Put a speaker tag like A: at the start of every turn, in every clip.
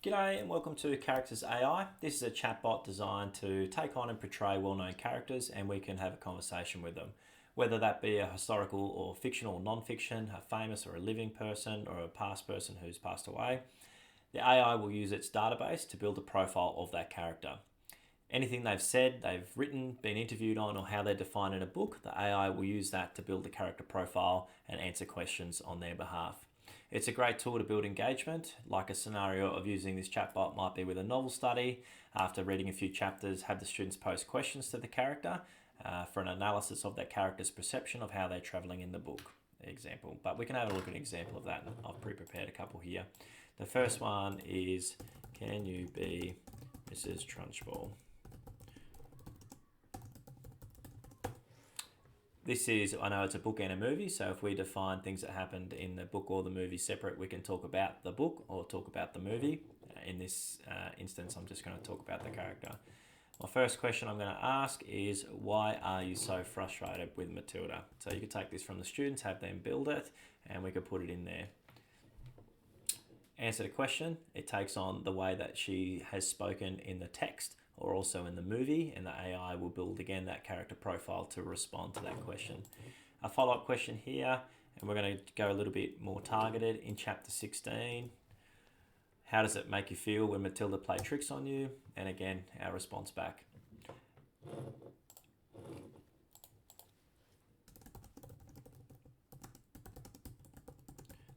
A: G'day and welcome to Characters AI. This is a chatbot designed to take on and portray well-known characters, and we can have a conversation with them. Whether that be a historical or fictional or non-fiction, a famous or a living person, or a past person who's passed away, the AI will use its database to build a profile of that character. Anything they've said, they've written, been interviewed on, or how they're defined in a book, the AI will use that to build a character profile and answer questions on their behalf. It's a great tool to build engagement. Like a scenario of using this chatbot might be with a novel study. After reading a few chapters, have the students post questions to the character for an analysis of that character's perception of how they're traveling in the book, example. But we can have a look at an example of that. I've pre-prepared a couple here. The first one is, can you be Mrs. Trunchbull? This is, I know it's a book and a movie, so if we define things that happened in the book or the movie separate, we can talk about the book or talk about the movie. In this instance, I'm just going to talk about the character. My first question I'm going to ask is, why are you so frustrated with Matilda? So you could take this from the students, have them build it, and we could put it in there. Answer the question, it takes on the way that she has spoken in the text or also in the movie, and the AI will build again that character profile to respond to that question. A follow-up question here, and we're going to go a little bit more targeted in chapter 16. How does it make you feel when Matilda played tricks on you? And again, our response back.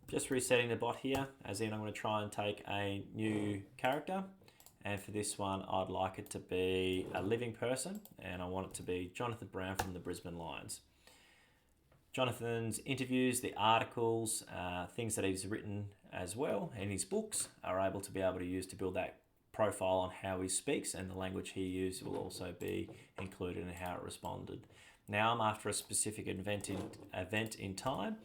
A: Just resetting the bot here, as in I'm going to try and take a new character. And for this one, I'd like it to be a living person, and I want it to be Jonathan Brown from the Brisbane Lions. Jonathan's interviews, the articles, things that he's written as well, and his books are able to use to build that profile on how he speaks, and the language he used will also be included in how it responded. Now I'm after a specific event in time,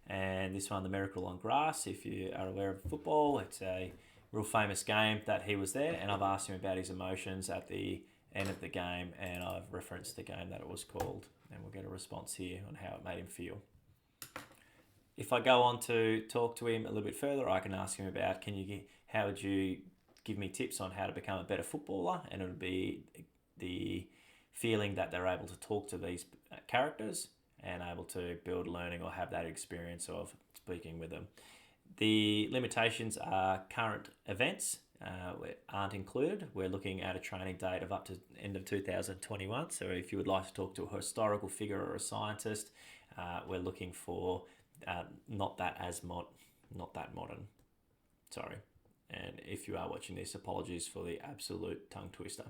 A: and this one, the Miracle on Grass. If you are aware of football, it's a real famous game that he was there, and I've asked him about his emotions at the end of the game, and I've referenced the game that it was called, and we'll get a response here on how it made him feel. If I go on to talk to him a little bit further, I can ask him about, how would you give me tips on how to become a better footballer? And it would be the feeling that they're able to talk to these characters and able to build learning or have that experience of speaking with them. The limitations are current events aren't included. We're looking at a training date of up to end of 2021. So if you would like to talk to a historical figure or a scientist, we're looking for not that modern. Sorry. And if you are watching this, apologies for the absolute tongue twister.